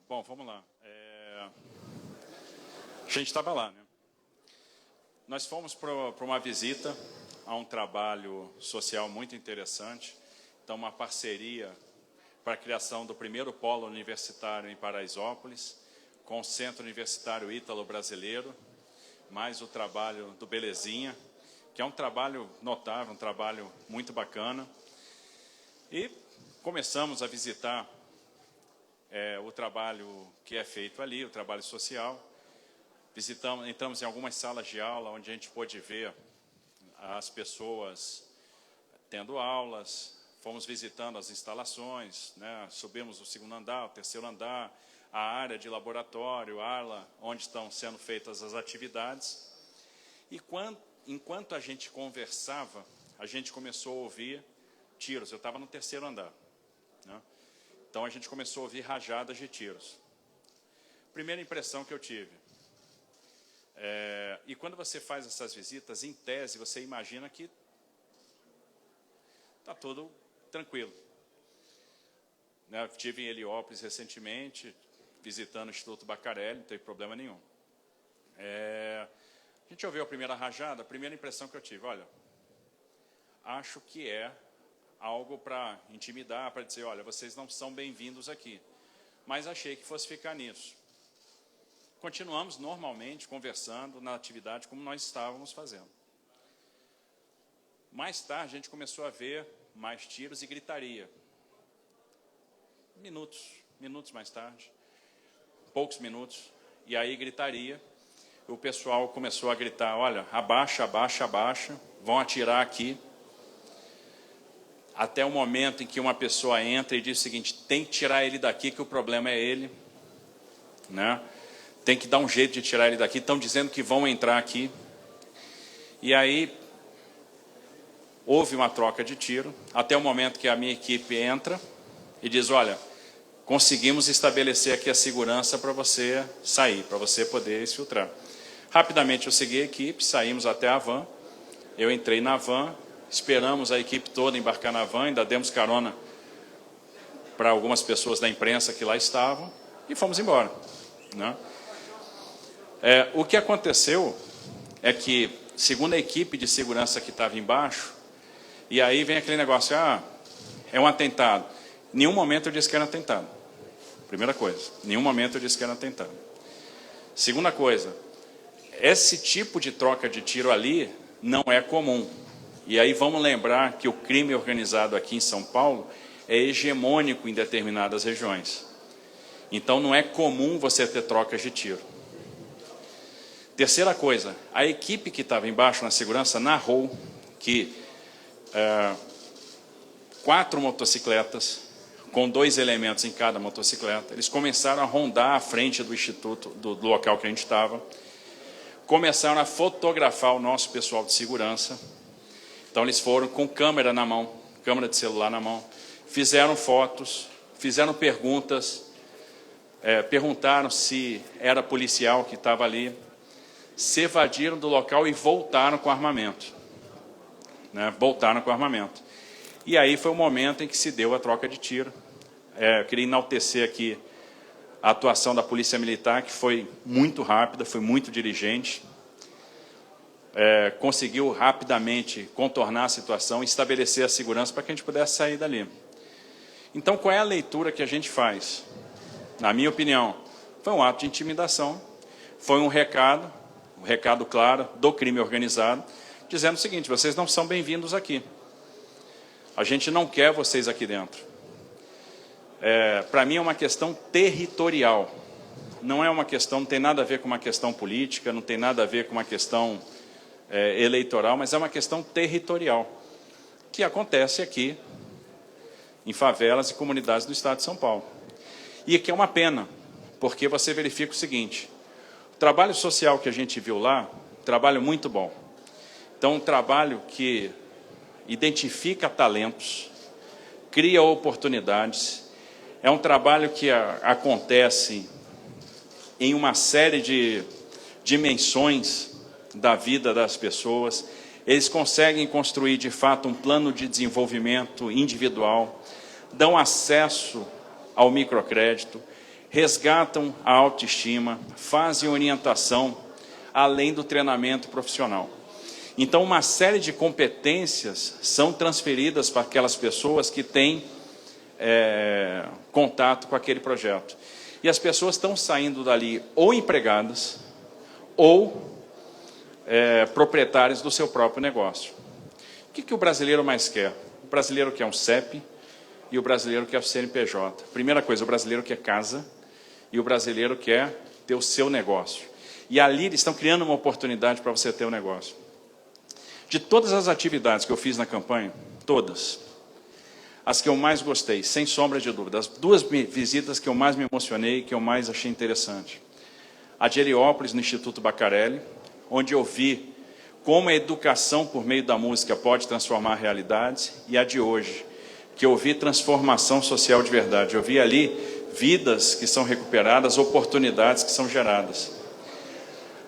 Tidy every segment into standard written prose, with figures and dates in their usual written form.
Bom, vamos lá. A gente estava lá, né? Nós fomos para uma visita a um trabalho social muito interessante. Então, uma parceria para a criação do primeiro polo universitário em Paraisópolis, com o Centro Universitário Ítalo-Brasileiro, mais o trabalho do Belezinha, que é um trabalho notável, um trabalho muito bacana. E começamos a visitar o trabalho que é feito ali, o trabalho social. Entramos em algumas salas de aula, onde a gente pôde ver as pessoas tendo aulas, fomos visitando as instalações, né? Subimos o segundo andar, o terceiro andar, a área de laboratório, a ala onde estão sendo feitas as atividades. E enquanto a gente conversava, a gente começou a ouvir tiros. Eu estava no terceiro andar, né? Então, a gente começou a ouvir rajadas de tiros. Primeira impressão que eu tive. E quando você faz essas visitas, em tese, você imagina que está tudo tranquilo. Né? Estive em Heliópolis recentemente, visitando o Instituto Bacarelli, não teve problema nenhum. A gente ouviu a primeira rajada, a primeira impressão que eu tive, olha, acho que é algo para intimidar, para dizer, olha, vocês não são bem-vindos aqui. Mas achei que fosse ficar nisso. Continuamos normalmente conversando na atividade como nós estávamos fazendo. Mais tarde, a gente começou a ver mais tiros e gritaria. Minutos mais tarde, poucos minutos, e aí gritaria. O pessoal começou a gritar, olha, abaixa, abaixa, abaixa, vão atirar aqui. Até o momento em que uma pessoa entra e diz o seguinte, tem que tirar ele daqui, que o problema é ele, né? Tem que dar um jeito de tirar ele daqui, estão dizendo que vão entrar aqui. E aí, houve uma troca de tiro, até o momento que a minha equipe entra e diz, olha, conseguimos estabelecer aqui a segurança para você sair, para você poder se filtrar. Rapidamente eu segui a equipe, saímos até a van, eu entrei na van, esperamos a equipe toda embarcar na van, ainda demos carona para algumas pessoas da imprensa que lá estavam e fomos embora, né? O que aconteceu é que, segundo a equipe de segurança que estava embaixo, e aí vem aquele negócio, é um atentado. Em nenhum momento eu disse que era um atentado. Primeira coisa, em nenhum momento eu disse que era um atentado. Segunda coisa, esse tipo de troca de tiro ali não é comum. E aí vamos lembrar que o crime organizado aqui em São Paulo é hegemônico em determinadas regiões. Então não é comum você ter trocas de tiro. Terceira coisa, a equipe que estava embaixo na segurança narrou que 4 motocicletas, com 2 elementos em cada motocicleta, eles começaram a rondar a frente do instituto, do local que a gente estava, começaram a fotografar o nosso pessoal de segurança. Então, eles foram com câmera na mão, câmera de celular na mão, fizeram fotos, fizeram perguntas, perguntaram se era policial que estava ali, se evadiram do local e voltaram com armamento. Né? Voltaram com armamento. E aí foi o momento em que se deu a troca de tiro. Eu queria enaltecer aqui a atuação da Polícia Militar, que foi muito rápida, foi muito diligente. Conseguiu rapidamente contornar a situação e estabelecer a segurança para que a gente pudesse sair dali. Então, qual é a leitura que a gente faz? Na minha opinião, foi um ato de intimidação, foi um recado claro do crime organizado, dizendo o seguinte, vocês não são bem-vindos aqui. A gente não quer vocês aqui dentro. Para mim é uma questão territorial. Não é uma questão, não tem nada a ver com uma questão política, não tem nada a ver com uma questão eleitoral, mas é uma questão territorial, que acontece aqui em favelas e comunidades do estado de São Paulo. E que é uma pena, porque você verifica o seguinte, o trabalho social que a gente viu lá, trabalho muito bom. Então, um trabalho que identifica talentos, cria oportunidades, é um trabalho que acontece em uma série de dimensões da vida das pessoas, eles conseguem construir de fato um plano de desenvolvimento individual, dão acesso ao microcrédito, resgatam a autoestima, fazem orientação, além do treinamento profissional. Então, uma série de competências são transferidas para aquelas pessoas que têm contato com aquele projeto. E as pessoas estão saindo dali ou empregadas, ou proprietários do seu próprio negócio. O que o brasileiro mais quer? O brasileiro quer um CEP e o brasileiro quer o CNPJ. Primeira coisa, o brasileiro quer casa e o brasileiro quer ter o seu negócio. E ali eles estão criando uma oportunidade para você ter um negócio. De todas as atividades que eu fiz na campanha, todas, as que eu mais gostei, sem sombra de dúvida, as 2 visitas que eu mais me emocionei, que eu mais achei interessante. A de Heliópolis, no Instituto Bacarelli, onde eu vi como a educação por meio da música pode transformar realidades, e a de hoje, que eu vi transformação social de verdade. Eu vi ali vidas que são recuperadas, oportunidades que são geradas.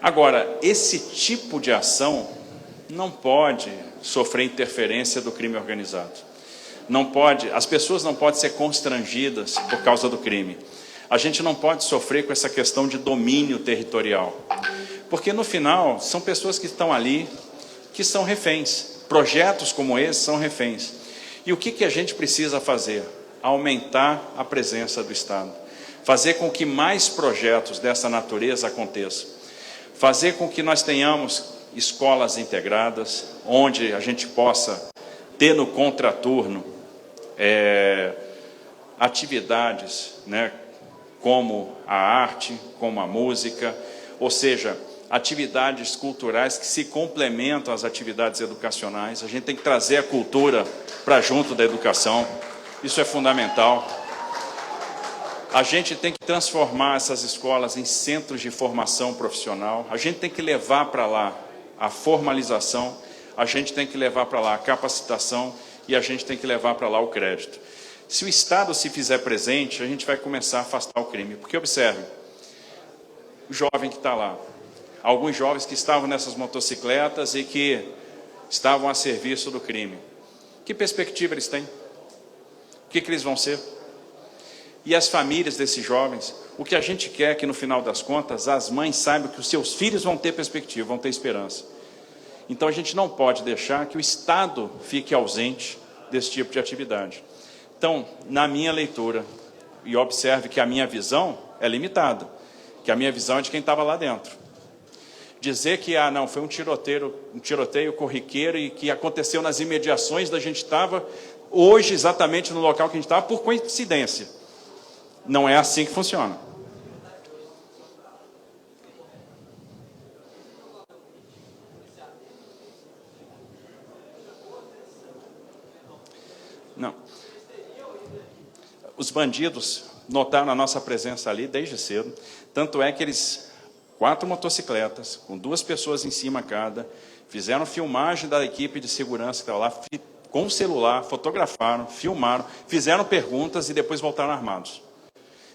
Agora, esse tipo de ação não pode sofrer interferência do crime organizado. Não pode, as pessoas não podem ser constrangidas por causa do crime. A gente não pode sofrer com essa questão de domínio territorial. Porque, no final, são pessoas que estão ali, que são reféns. Projetos como esse são reféns. E o que a gente precisa fazer? Aumentar a presença do Estado. Fazer com que mais projetos dessa natureza aconteçam. Fazer com que nós tenhamos escolas integradas, onde a gente possa ter no contraturno atividades, né, como a arte, como a música, ou seja, atividades culturais que se complementam às atividades educacionais. A gente tem que trazer a cultura para junto da educação, isso é fundamental. A gente tem que transformar essas escolas em centros de formação profissional, a gente tem que levar para lá a formalização, a gente tem que levar para lá a capacitação e a gente tem que levar para lá o crédito. Se o Estado se fizer presente, a gente vai começar a afastar o crime. Porque, observe, o jovem que está lá, alguns jovens que estavam nessas motocicletas e que estavam a serviço do crime. Que perspectiva eles têm? O que eles vão ser? E as famílias desses jovens, o que a gente quer é que, no final das contas, as mães saibam que os seus filhos vão ter perspectiva, vão ter esperança. Então, a gente não pode deixar que o Estado fique ausente desse tipo de atividade. Então, na minha leitura, e observe que a minha visão é limitada, que a minha visão é de quem estava lá dentro. Dizer que, não, foi um tiroteio corriqueiro e que aconteceu nas imediações da gente estava, hoje, exatamente no local que a gente estava, por coincidência. Não é assim que funciona. Não. Os bandidos notaram a nossa presença ali desde cedo, tanto é que eles, 4 motocicletas, com 2 pessoas em cima cada, fizeram filmagem da equipe de segurança que estava lá, com o celular, fotografaram, filmaram, fizeram perguntas e depois voltaram armados.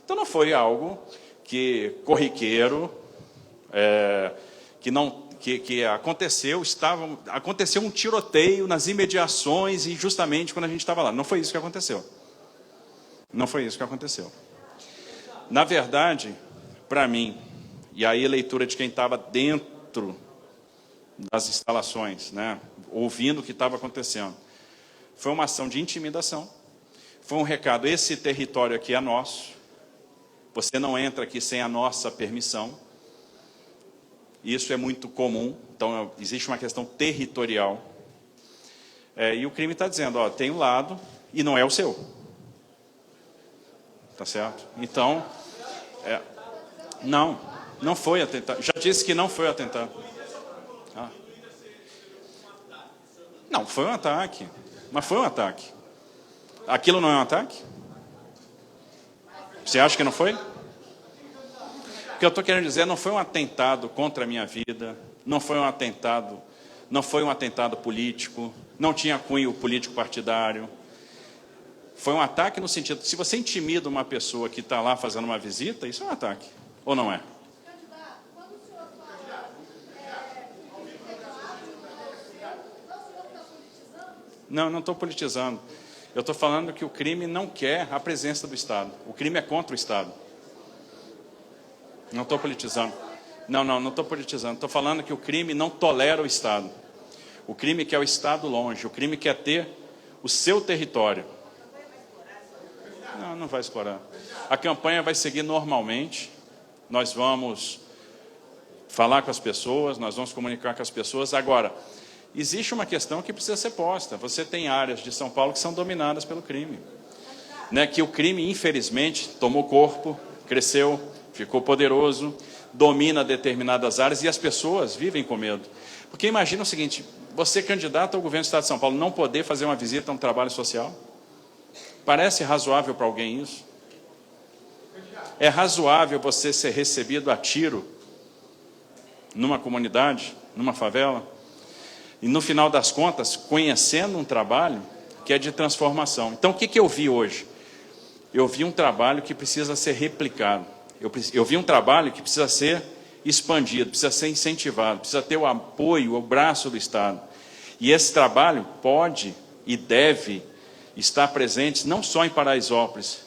Então não foi algo que corriqueiro, que aconteceu, aconteceu um tiroteio nas imediações e justamente quando a gente estava lá. Não foi isso que aconteceu. Não foi isso que aconteceu. Na verdade, para mim, e aí a leitura de quem estava dentro das instalações, né, ouvindo o que estava acontecendo, foi uma ação de intimidação, foi um recado, esse território aqui é nosso, você não entra aqui sem a nossa permissão. Isso é muito comum, então existe uma questão territorial. E o crime está dizendo, tem um lado e não é o seu. Tá certo? Então, não foi atentado. Já disse que não foi atentado. Não, foi um ataque. Mas foi um ataque. Aquilo não é um ataque? Você acha que não foi? O que eu estou querendo dizer, não foi um atentado contra a minha vida, não foi um atentado político, não tinha cunho político partidário. Foi um ataque no sentido, se você intimida uma pessoa que está lá fazendo uma visita, isso é um ataque, ou não é? Candidato, quando o senhor fala o senhor está politizando? Não estou politizando. Eu estou falando que o crime não quer a presença do Estado. O crime é contra o Estado. Não estou politizando. Não estou politizando. Estou falando que o crime não tolera o Estado. O crime quer o Estado longe. O crime quer ter o seu território. Não vai explorar. A campanha vai seguir normalmente. Nós vamos falar com as pessoas, nós vamos comunicar com as pessoas. Agora, existe uma questão que precisa ser posta. Você tem áreas de São Paulo que são dominadas pelo crime. Né? Que o crime, infelizmente, tomou corpo, cresceu, ficou poderoso, domina determinadas áreas e as pessoas vivem com medo. Porque imagina o seguinte, você candidato ao governo do Estado de São Paulo não poder fazer uma visita a um trabalho social? Parece razoável para alguém isso? É razoável você ser recebido a tiro numa comunidade, numa favela? E no final das contas, conhecendo um trabalho que é de transformação. Então o que eu vi hoje? Eu vi um trabalho que precisa ser replicado. Eu vi um trabalho que precisa ser expandido, precisa ser incentivado, precisa ter o apoio, o braço do Estado. E esse trabalho pode e deve estar presente não só em Paraisópolis,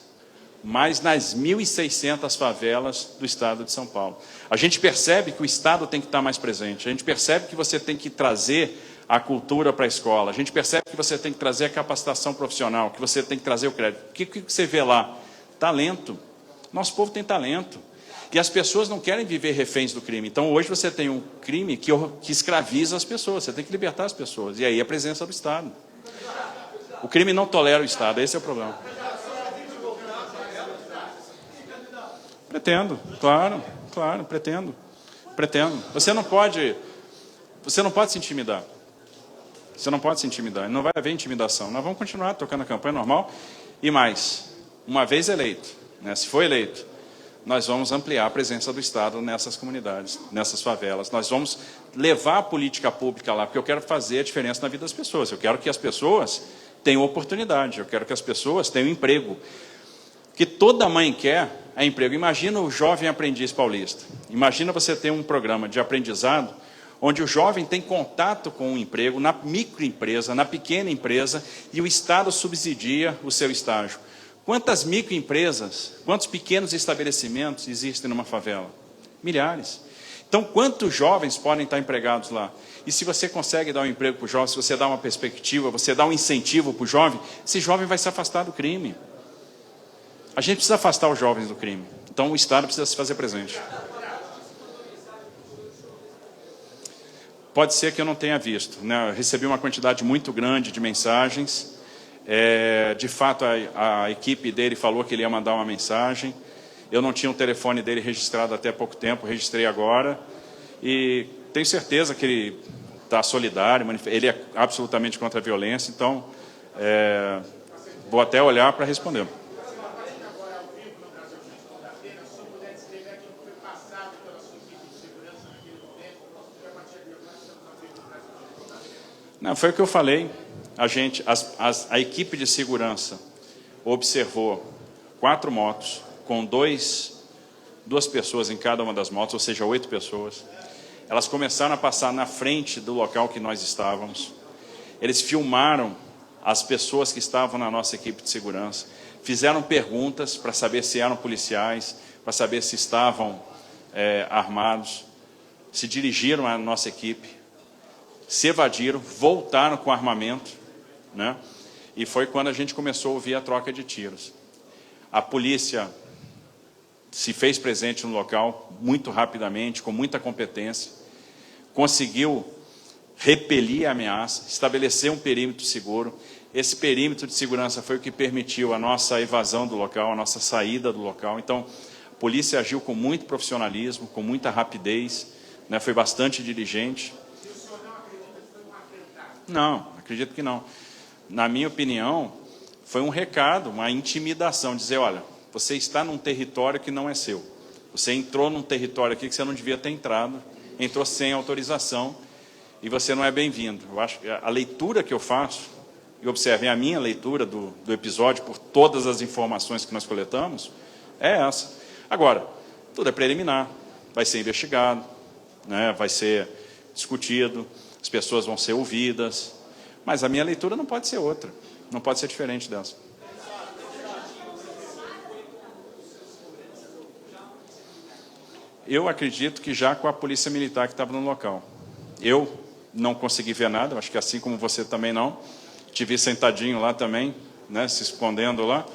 mas nas 1.600 favelas do Estado de São Paulo. A gente percebe que o Estado tem que estar mais presente, a gente percebe que você tem que trazer a cultura para a escola, a gente percebe que você tem que trazer a capacitação profissional, que você tem que trazer o crédito. O que você vê lá? Talento. Nosso povo tem talento. E as pessoas não querem viver reféns do crime. Então, hoje você tem um crime que escraviza as pessoas. Você tem que libertar as pessoas. E aí a presença do Estado. O crime não tolera o Estado. Esse é o problema. Pretendo. Claro, pretendo. Você não pode se intimidar. Você não pode se intimidar. Não vai haver intimidação. Nós vamos continuar tocando a campanha normal. E mais, uma vez eleito, né, se for eleito, nós vamos ampliar a presença do Estado nessas comunidades, nessas favelas. Nós vamos levar a política pública lá, porque eu quero fazer a diferença na vida das pessoas. Eu quero que as pessoas tenham oportunidade, eu quero que as pessoas tenham emprego. O que toda mãe quer é emprego. Imagina o jovem aprendiz paulista. Imagina você ter um programa de aprendizado onde o jovem tem contato com o emprego na microempresa, na pequena empresa, e o Estado subsidia o seu estágio. Quantas microempresas, quantos pequenos estabelecimentos existem numa favela? Milhares. Então, quantos jovens podem estar empregados lá? E se você consegue dar um emprego para o jovem, se você dá uma perspectiva, você dá um incentivo para o jovem, esse jovem vai se afastar do crime. A gente precisa afastar os jovens do crime. Então, o Estado precisa se fazer presente. Pode ser que eu não tenha visto, né? Eu recebi uma quantidade muito grande de mensagens. De fato, a equipe dele falou que ele ia mandar uma mensagem. Eu não tinha o telefone dele registrado até pouco tempo, registrei agora. E tenho certeza que ele está solidário, ele é absolutamente contra a violência, então vou até olhar para responder. Não, foi o que eu falei. A equipe de segurança observou 4 motos com duas pessoas em cada uma das motos, ou seja, 8 pessoas. Elas começaram a passar na frente do local que nós estávamos. Eles filmaram as pessoas que estavam na nossa equipe de segurança, fizeram perguntas para saber se eram policiais, para saber se estavam armados, se dirigiram à nossa equipe, se evadiram, voltaram com armamento, né? E foi quando a gente começou a ouvir a troca de tiros. A polícia se fez presente no local muito rapidamente, com muita competência, conseguiu repelir a ameaça, estabelecer um perímetro seguro. Esse perímetro de segurança foi o que permitiu a nossa evasão do local, a nossa saída do local. Então, a polícia agiu com muito profissionalismo, com muita rapidez, né? Foi bastante diligente. Não, acredito que não. Na minha opinião, foi um recado, uma intimidação, dizer, olha, você está num território que não é seu. Você entrou num território aqui que você não devia ter entrado, entrou sem autorização e você não é bem-vindo. Eu acho que a leitura que eu faço, e observem a minha leitura do episódio por todas as informações que nós coletamos, é essa. Agora, tudo é preliminar, vai ser investigado, né, vai ser discutido, as pessoas vão ser ouvidas, mas a minha leitura não pode ser outra, não pode ser diferente dessa. Eu acredito que já com a polícia militar que estava no local. Eu não consegui ver nada, acho que assim como você também não. Te vi sentadinho lá também, né, se escondendo lá.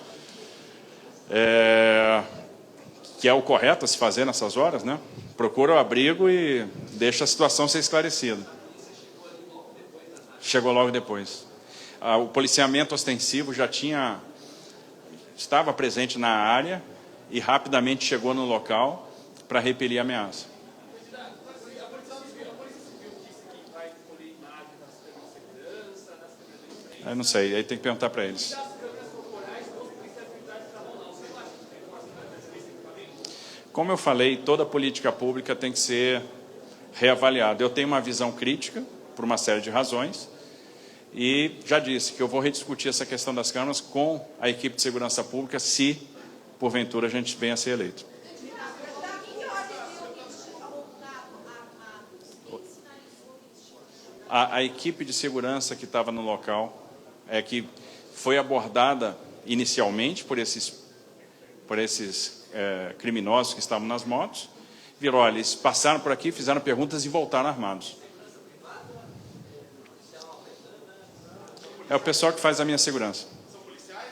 Que é o correto a se fazer nessas horas, né? Procura o abrigo e deixa a situação ser esclarecida. Chegou logo depois. O policiamento ostensivo já estava presente na área e rapidamente chegou no local para repelir a ameaça. Eu não sei, aí tem que perguntar para eles. Como eu falei, toda política pública tem que ser reavaliada. Eu tenho uma visão crítica, por uma série de razões, e já disse que eu vou rediscutir essa questão das câmaras com a equipe de segurança pública, se, porventura, a gente venha a ser eleito. A equipe de segurança que estava no local, que foi abordada inicialmente por esses criminosos que estavam nas motos, virou, olha, eles passaram por aqui, fizeram perguntas e voltaram armados. É o pessoal que faz a minha segurança. São policiais?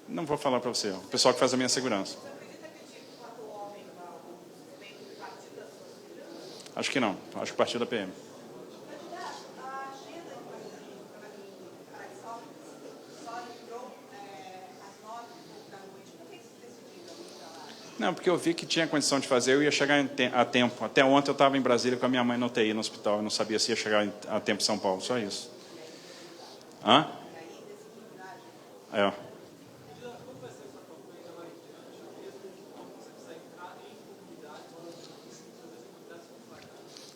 Não vou falar para você, o pessoal que faz a minha segurança. Você acredita que tipo matou o homem, o suspeito de partir da sua segurança? Acho que não, acho que partiu da PM. Candidato, a agenda em Paraisópolis só entrou às 9h da noite. Por que você decidiu ir para lá? Não, porque eu vi que tinha condição de fazer, eu ia chegar a tempo. Até ontem eu estava em Brasília com a minha mãe no UTI, no hospital, eu não sabia se ia chegar a tempo em São Paulo, só isso. Hã? É.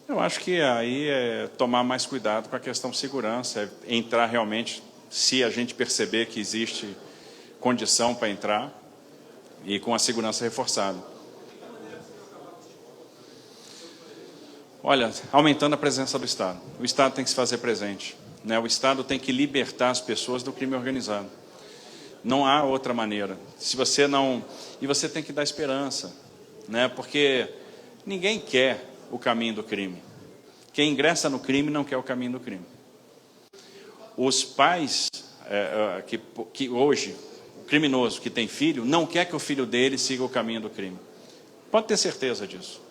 Eu acho que aí é tomar mais cuidado com a questão de segurança, é entrar realmente, se a gente perceber que existe condição para entrar, e com a segurança reforçada. Olha, aumentando a presença do Estado. O Estado tem que se fazer presente, né? O Estado tem que libertar as pessoas do crime organizado. Não há outra maneira. Se você não... E você tem que dar esperança, né? Porque ninguém quer o caminho do crime. Quem ingressa no crime não quer o caminho do crime. Os pais que hoje, o criminoso que tem filho, não quer que o filho dele siga o caminho do crime. Pode ter certeza disso.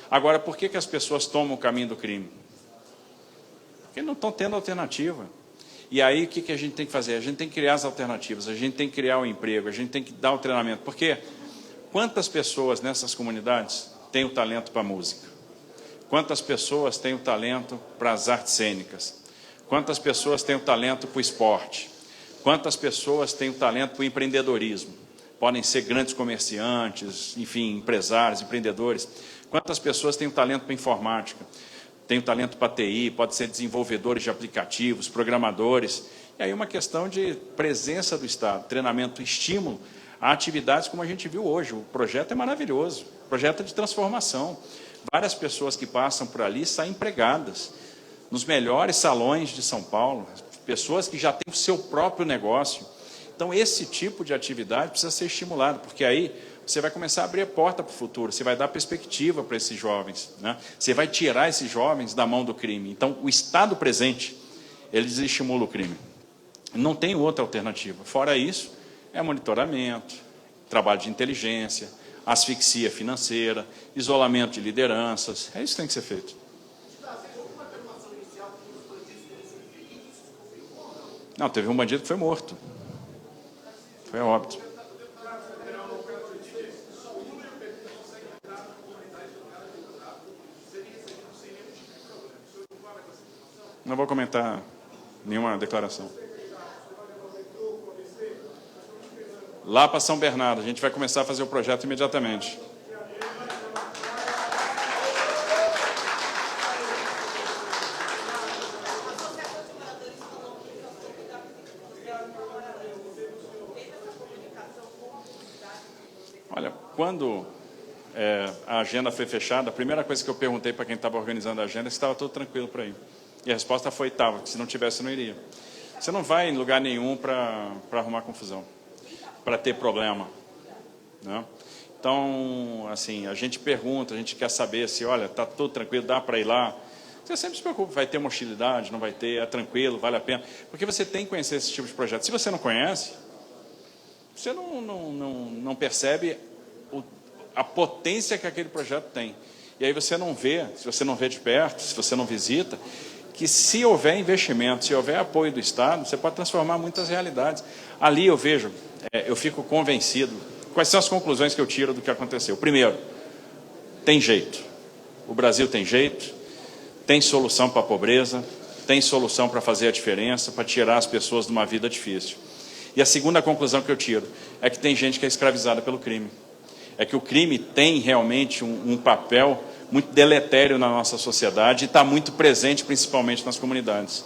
Agora, por que as pessoas tomam o caminho do crime? Porque não estão tendo alternativa. E aí, o que a gente tem que fazer? A gente tem que criar as alternativas, a gente tem que criar o emprego, a gente tem que dar o treinamento. Porque quantas pessoas nessas comunidades têm o talento para a música? Quantas pessoas têm o talento para as artes cênicas? Quantas pessoas têm o talento para o esporte? Quantas pessoas têm o talento para o empreendedorismo? Podem ser grandes comerciantes, enfim, empresários, empreendedores. Quantas pessoas têm o talento para a informática? Tem o talento para TI, pode ser desenvolvedores de aplicativos, programadores. E aí uma questão de presença do Estado, treinamento, estímulo a atividades como a gente viu hoje. O projeto é maravilhoso, o projeto é de transformação. Várias pessoas que passam por ali saem empregadas nos melhores salões de São Paulo, pessoas que já têm o seu próprio negócio. Então, esse tipo de atividade precisa ser estimulado, porque aí você vai começar a abrir a porta para o futuro, você vai dar perspectiva para esses jovens, né? Você vai tirar esses jovens da mão do crime. Então, o Estado presente, ele desestimula o crime. Não tem outra alternativa. Fora isso, é monitoramento, trabalho de inteligência, asfixia financeira, isolamento de lideranças. É isso que tem que ser feito. Não, teve um bandido que foi morto. Foi a óbito. Não vou comentar nenhuma declaração. Lá para São Bernardo, a gente vai começar a fazer o projeto imediatamente. Olha, quando a agenda foi fechada, a primeira coisa que eu perguntei para quem estava organizando a agenda é se estava tudo tranquilo para ir. E a resposta foi estava, que se não tivesse, não iria. Você não vai em lugar nenhum para arrumar confusão, para ter problema, né? Então, assim, a gente pergunta, a gente quer saber se, olha, está tudo tranquilo, dá para ir lá. Você sempre se preocupa, vai ter uma hostilidade, não vai ter, é tranquilo, vale a pena. Porque você tem que conhecer esse tipo de projeto. Se você não conhece, você não percebe a potência que aquele projeto tem. E aí você não vê, se você não vê de perto, se você não visita, que se houver investimento, se houver apoio do Estado, você pode transformar muitas realidades. Ali eu vejo, eu fico convencido. Quais são as conclusões que eu tiro do que aconteceu? Primeiro, tem jeito. O Brasil tem jeito, tem solução para a pobreza, tem solução para fazer a diferença, para tirar as pessoas de uma vida difícil. E a segunda conclusão que eu tiro é que tem gente que é escravizada pelo crime. É que o crime tem realmente um papel muito deletério na nossa sociedade e está muito presente, principalmente nas comunidades.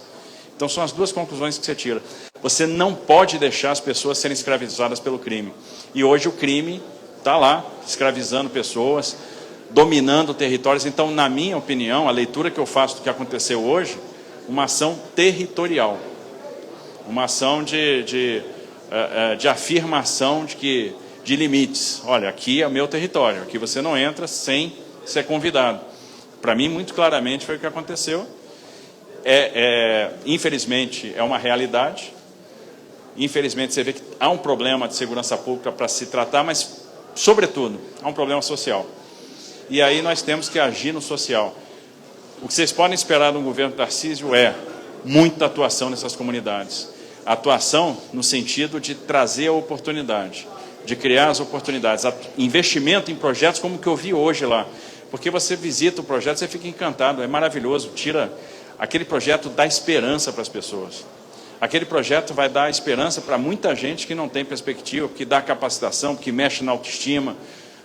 Então, são as duas conclusões que você tira. Você não pode deixar as pessoas serem escravizadas pelo crime. E hoje o crime está lá, escravizando pessoas, dominando territórios. Então, na minha opinião, a leitura que eu faço do que aconteceu hoje, uma ação territorial. Uma ação de afirmação de limites. Olha, aqui é o meu território, aqui você não entra sem ser convidado. Para mim, muito claramente, foi o que aconteceu. Infelizmente, é uma realidade. Infelizmente, você vê que há um problema de segurança pública para se tratar, mas, sobretudo, há um problema social. E aí nós temos que agir no social. O que vocês podem esperar do governo Tarcísio é muita atuação nessas comunidades. Atuação no sentido de trazer a oportunidade, de criar as oportunidades, investimento em projetos como o que eu vi hoje lá. Porque você visita o projeto, você fica encantado, é maravilhoso, aquele projeto dá esperança para as pessoas. Aquele projeto vai dar esperança para muita gente que não tem perspectiva, que dá capacitação, que mexe na autoestima,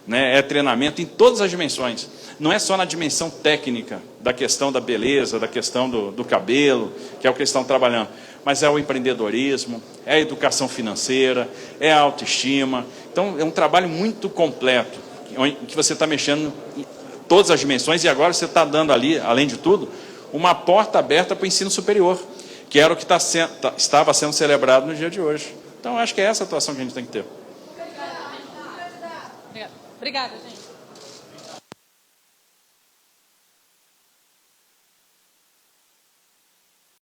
né? É treinamento em todas as dimensões. Não é só na dimensão técnica, da questão da beleza, da questão do cabelo, que é o que eles estão trabalhando, mas é o empreendedorismo, é a educação financeira, é a autoestima. Então, é um trabalho muito completo, em que você está mexendo em todas as dimensões, e agora você está dando ali, além de tudo, uma porta aberta para o ensino superior, que era o que estava sendo celebrado no dia de hoje. Então, acho que é essa a atuação que a gente tem que ter. Obrigada, gente.